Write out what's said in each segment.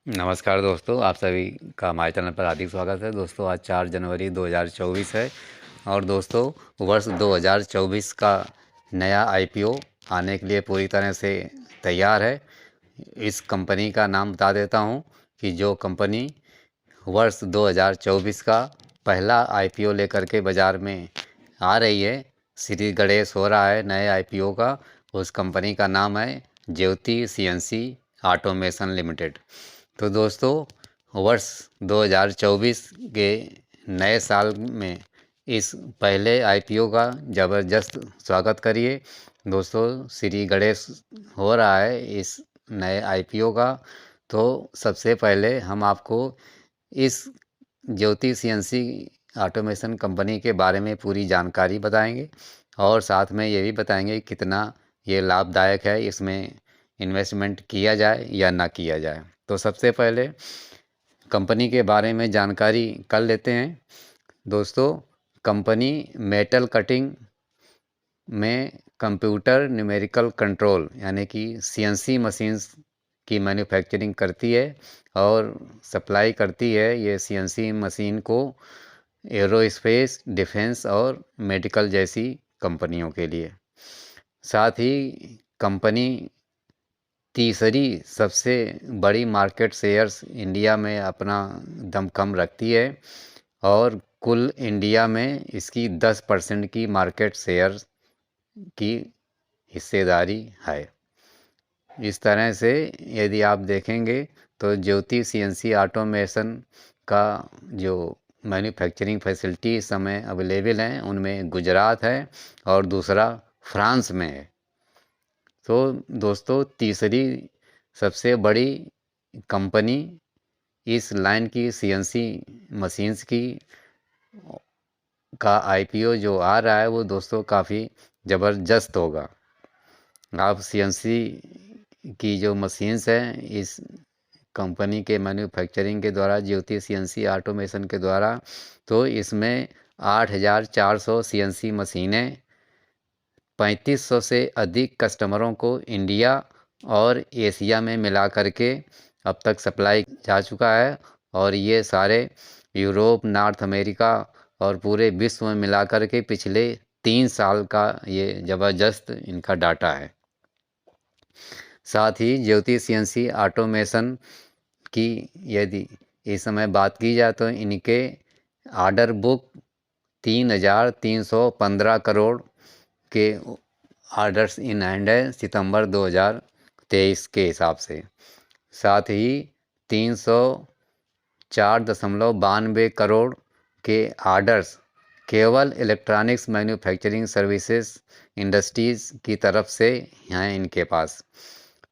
नमस्कार दोस्तों, आप सभी का हमारे चैनल पर हार्दिक स्वागत है। दोस्तों आज 4 जनवरी 2024 है और दोस्तों वर्ष 2024 का नया आईपीओ आने के लिए पूरी तरह से तैयार है। इस कंपनी का नाम बता देता हूं कि जो कंपनी वर्ष 2024 का पहला आईपीओ लेकर के बाज़ार में आ रही है, श्री गणेश हो रहा है नए आईपीओ का। उस कंपनी का नाम है ज्योति सीएनसी ऑटोमेशन लिमिटेड। तो दोस्तों वर्ष 2024 के नए साल में इस पहले आईपीओ का ज़बरदस्त स्वागत करिए। दोस्तों श्री गणेश हो रहा है इस नए आईपीओ का। तो सबसे पहले हम आपको इस ज्योति सीएनसी ऑटोमेशन कंपनी के बारे में पूरी जानकारी बताएंगे और साथ में ये भी बताएंगे कितना ये लाभदायक है, इसमें इन्वेस्टमेंट किया जाए या ना किया जाए। तो सबसे पहले कंपनी के बारे में जानकारी कर लेते हैं। दोस्तों कंपनी मेटल कटिंग में कंप्यूटर न्यूमेरिकल कंट्रोल यानी कि सीएनसी मशीन्स की मैन्युफैक्चरिंग करती है और सप्लाई करती है ये सीएनसी मशीन को एरोस्पेस, डिफेंस और मेडिकल जैसी कंपनियों के लिए। साथ ही कंपनी तीसरी सबसे बड़ी मार्केट शेयर्स इंडिया में अपना दमखम रखती है और कुल इंडिया में इसकी 10% की मार्केट शेयर की हिस्सेदारी है। इस तरह से यदि आप देखेंगे तो ज्योति सीएनसी ऑटोमेशन का जो मैन्युफैक्चरिंग फैसिलिटी इस समय अवेलेबल हैं उनमें गुजरात है और दूसरा फ्रांस में है। तो दोस्तों तीसरी सबसे बड़ी कंपनी इस लाइन की सीएनसी मशीन्स की का आईपीओ जो आ रहा है वो दोस्तों काफ़ी ज़बरदस्त होगा। आप सीएनसी की जो मशीन्स हैं इस कंपनी के मैन्युफैक्चरिंग के द्वारा, ज्योति सीएनसी ऑटोमेशन के द्वारा, तो इसमें 8,400 सीएनसी मशीनें 3,500 से अधिक कस्टमरों को इंडिया और एशिया में मिला करके अब तक सप्लाई जा चुका है और ये सारे यूरोप, नॉर्थ अमेरिका और पूरे विश्व में मिला करके पिछले 3 साल का ये ज़बरदस्त इनका डाटा है। साथ ही ज्योति सीएनसी ऑटोमेशन की यदि इस समय बात की जाए तो इनके ऑर्डर बुक 3,315 करोड़ के ऑर्डर्स इन हैंड है सितंबर 2023 के हिसाब से। साथ ही 304.92 करोड़ के ऑर्डर्स केवल इलेक्ट्रॉनिक्स मैन्युफैक्चरिंग सर्विसेज इंडस्ट्रीज़ की तरफ से हैं इनके पास।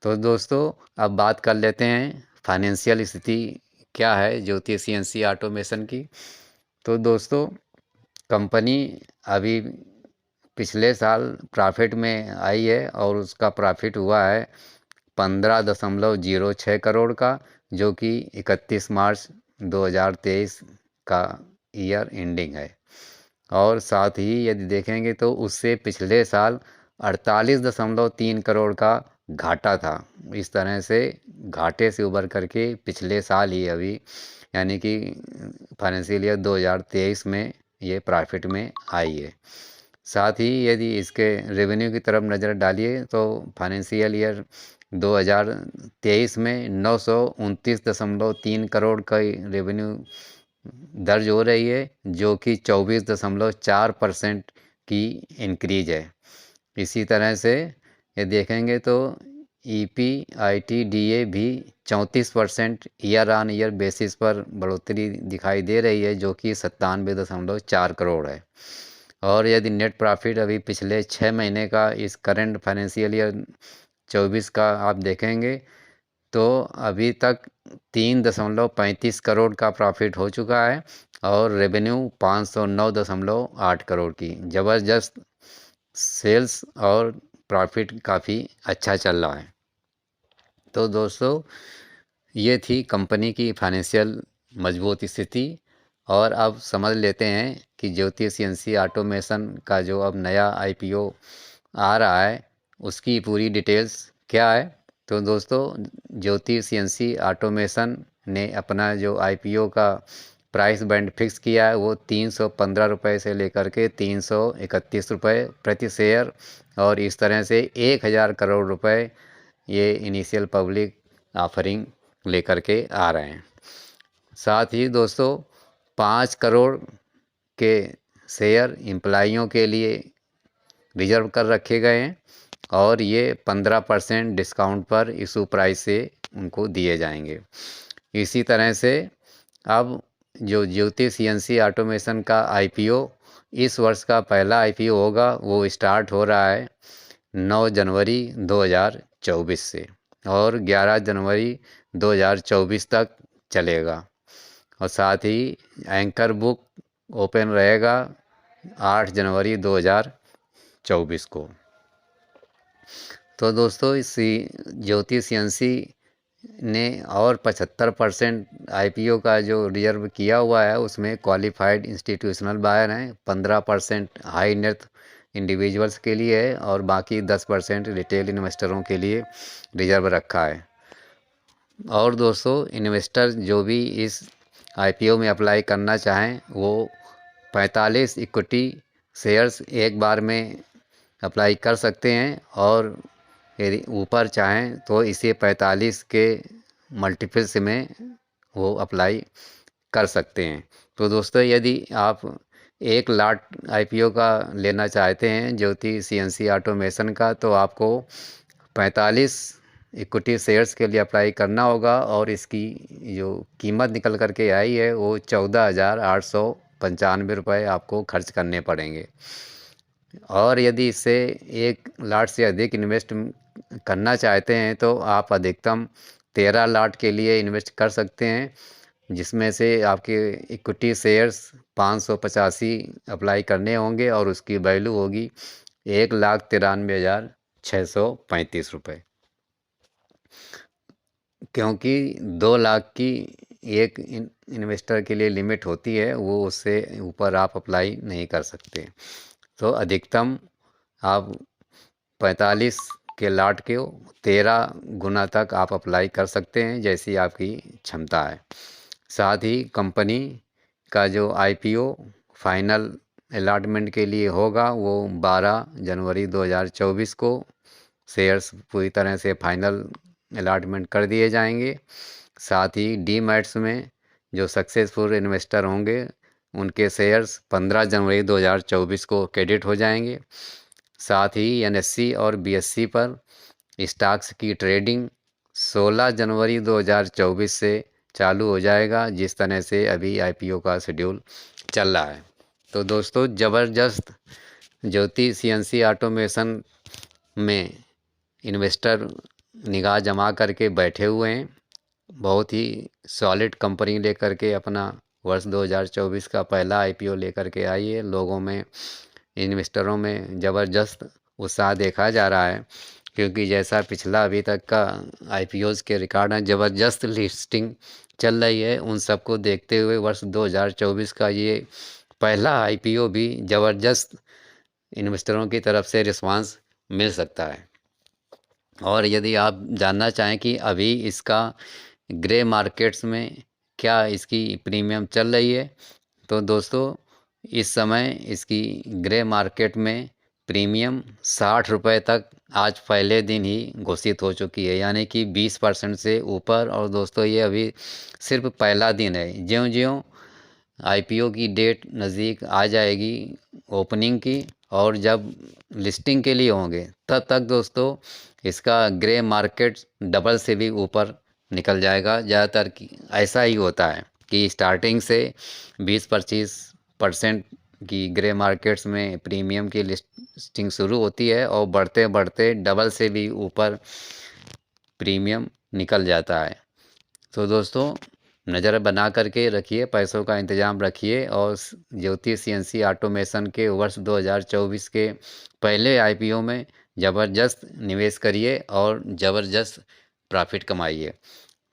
तो दोस्तों अब बात कर लेते हैं फाइनेंशियल स्थिति क्या है ज्योति सीएनसी ऑटोमेशन की। तो दोस्तों कंपनी अभी पिछले साल प्रॉफिट में आई है और उसका प्रॉफिट हुआ है 15.06 करोड़ का, जो कि 31 मार्च 2023 का ईयर एंडिंग है। और साथ ही यदि देखेंगे तो उससे पिछले साल 48.3 करोड़ का घाटा था। इस तरह से घाटे से उबर करके पिछले साल ही अभी यानी कि फाइनेंशियल ईयर 2023 में ये प्रॉफिट में आई है। साथ ही यदि इसके रेवेन्यू की तरफ नज़र डालिए तो फाइनेंशियल ईयर 2023 में 929.3 करोड़ का रेवेन्यू दर्ज हो रही है, जो कि 24.4% की इंक्रीज है। इसी तरह से ये देखेंगे तो EBITDA भी 34% ईयर ऑन ईयर बेसिस पर बढ़ोतरी दिखाई दे रही है, जो कि 97.4 करोड़ है। और यदि नेट प्रॉफिट अभी पिछले 6 महीने का इस करंट फाइनेंशियल ईयर 24 का आप देखेंगे तो अभी तक 3.35 करोड़ का प्रॉफिट हो चुका है और रेवेन्यू 509.8 करोड़ की। ज़बरदस्त सेल्स और प्रॉफिट काफ़ी अच्छा चल रहा है। तो दोस्तों ये थी कंपनी की फाइनेंशियल मजबूत स्थिति। और अब समझ लेते हैं कि ज्योति सीएनसी ऑटोमेशन का जो अब नया आईपीओ आ रहा है उसकी पूरी डिटेल्स क्या है। तो दोस्तों ज्योति सीएनसी ऑटोमेशन ने अपना जो आईपीओ का प्राइस बैंड फिक्स किया है वो 315 रुपये से लेकर के 331 रुपये प्रति शेयर, और इस तरह से 1000 करोड़ रुपए ये इनिशियल पब्लिक ऑफरिंग लेकर के आ रहे हैं। साथ ही दोस्तों 5 करोड़ के शेयर एम्प्लॉइयों के लिए रिजर्व कर रखे गए हैं, और ये 15% डिस्काउंट पर इशू प्राइस से उनको दिए जाएंगे। इसी तरह से अब जो ज्योति सीएनसी ऑटोमेशन का आईपीओ इस वर्ष का पहला आईपीओ होगा, वो स्टार्ट हो रहा है 9 जनवरी 2024 से और 11 जनवरी 2024 तक चलेगा। और साथ ही एंकर बुक ओपन रहेगा 8 जनवरी 2024 को। तो दोस्तों इस ज्योति सीएनसी ने और 75% आईपीओ का जो रिजर्व किया हुआ है उसमें क्वालिफाइड इंस्टीट्यूशनल बायर हैं, 15% हाई नेट इंडिविजुअल्स के लिए है और बाकी 10% रिटेल इन्वेस्टरों के लिए रिजर्व रखा है। और दोस्तों इन्वेस्टर जो भी इस आईपीओ में अप्लाई करना चाहें वो 45 इक्विटी शेयर्स एक बार में अप्लाई कर सकते हैं, और यदि ऊपर चाहें तो इसे 45 के मल्टीपल्स में वो अप्लाई कर सकते हैं। तो दोस्तों यदि आप 1 लाख आईपीओ का लेना चाहते हैं ज्योति सीएनसी ऑटोमेशन का, तो आपको 45 इक्विटी शेयर्स के लिए अप्लाई करना होगा, और इसकी जो कीमत निकल कर के आई है वो 14,895 रुपये आपको खर्च करने पड़ेंगे। और यदि इससे 1 लाख से अधिक इन्वेस्ट करना चाहते हैं तो आप अधिकतम 13 लाख के लिए इन्वेस्ट कर सकते हैं, जिसमें से आपके इक्विटी शेयर्स 585 अप्लाई करने होंगे और उसकी वैल्यू होगी 1,93,635 रुपये। क्योंकि 2 लाख की एक इन्वेस्टर के लिए लिमिट होती है, वो उससे ऊपर आप अप्लाई नहीं कर सकते। तो अधिकतम आप 45 के लाट के 13 गुना तक आप अप्लाई कर सकते हैं, जैसी आपकी क्षमता है। साथ ही कंपनी का जो आईपीओ फाइनल अलॉटमेंट के लिए होगा वो 12 जनवरी 2024 को शेयर्स पूरी तरह से फाइनल अलॉटमेंट कर दिए जाएंगे। साथ ही डीमैट्स में जो सक्सेसफुल इन्वेस्टर होंगे उनके शेयर्स 15 जनवरी 2024 को क्रेडिट हो जाएंगे। साथ ही एनएससी और बीएससी पर स्टॉक्स की ट्रेडिंग 16 जनवरी 2024 से चालू हो जाएगा, जिस तरह से अभी आईपीओ का शेड्यूल चल रहा है। तो दोस्तों ज़बरदस्त ज्योति सीएनसी ऑटोमेशन में इन्वेस्टर निगाह जमा करके बैठे हुए हैं। बहुत ही सॉलिड कंपनी लेकर के अपना वर्ष 2024 का पहला आईपीओ लेकर के आई है। लोगों में, इन्वेस्टरों में ज़बरदस्त उत्साह देखा जा रहा है, क्योंकि जैसा पिछला अभी तक का आईपीओज़ के रिकॉर्ड हैं, ज़बरदस्त लिस्टिंग चल रही है। उन सबको देखते हुए वर्ष 2024 का ये पहला आईपीओ भी ज़बरदस्त इन्वेस्टरों की तरफ से रिस्पांस मिल सकता है। और यदि आप जानना चाहें कि अभी इसका ग्रे मार्केट्स में क्या इसकी प्रीमियम चल रही है, तो दोस्तों इस समय इसकी ग्रे मार्केट में प्रीमियम 60 रुपये तक आज पहले दिन ही घोषित हो चुकी है, यानी कि 20% से ऊपर। और दोस्तों ये अभी सिर्फ पहला दिन है। ज्यों-ज्यों आईपीओ की डेट नज़दीक आ जाएगी ओपनिंग की और जब लिस्टिंग के लिए होंगे, तब तक दोस्तों इसका ग्रे मार्केट डबल से भी ऊपर निकल जाएगा। ज़्यादातर की ऐसा ही होता है कि स्टार्टिंग से 20-25% की ग्रे मार्केट्स में प्रीमियम की लिस्टिंग शुरू होती है और बढ़ते बढ़ते डबल से भी ऊपर प्रीमियम निकल जाता है। तो दोस्तों नज़र बना करके रखिए, पैसों का इंतज़ाम रखिए और ज्योति सीएनसी ऑटोमेशन के वर्ष 2024 के पहले आईपीओ में ज़बरदस्त निवेश करिए और ज़बरदस्त प्रॉफिट कमाइए।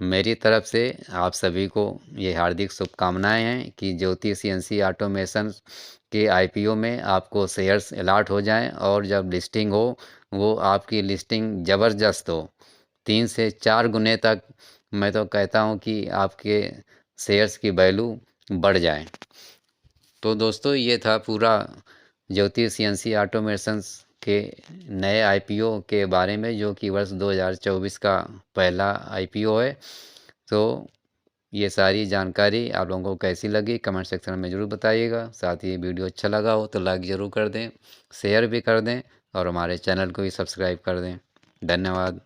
मेरी तरफ से आप सभी को ये हार्दिक शुभकामनाएं हैं कि ज्योति सीएनसी ऑटोमेशन के आईपीओ में आपको शेयर्स अलॉट हो जाएं और जब लिस्टिंग हो वो आपकी लिस्टिंग ज़बरदस्त हो। 3 से 4 गुने तक मैं तो कहता हूँ कि आपके शेयर्स की वैल्यू बढ़ जाए। तो दोस्तों ये था पूरा ज्योति सीएनसी ऑटोमेशंस के नए आईपीओ के बारे में, जो कि वर्ष 2024 का पहला आईपीओ है। तो ये सारी जानकारी आप लोगों को कैसी लगी कमेंट सेक्शन में ज़रूर बताइएगा। साथ ही वीडियो अच्छा लगा हो तो लाइक ज़रूर कर दें, शेयर भी कर दें और हमारे चैनल को भी सब्सक्राइब कर दें। धन्यवाद।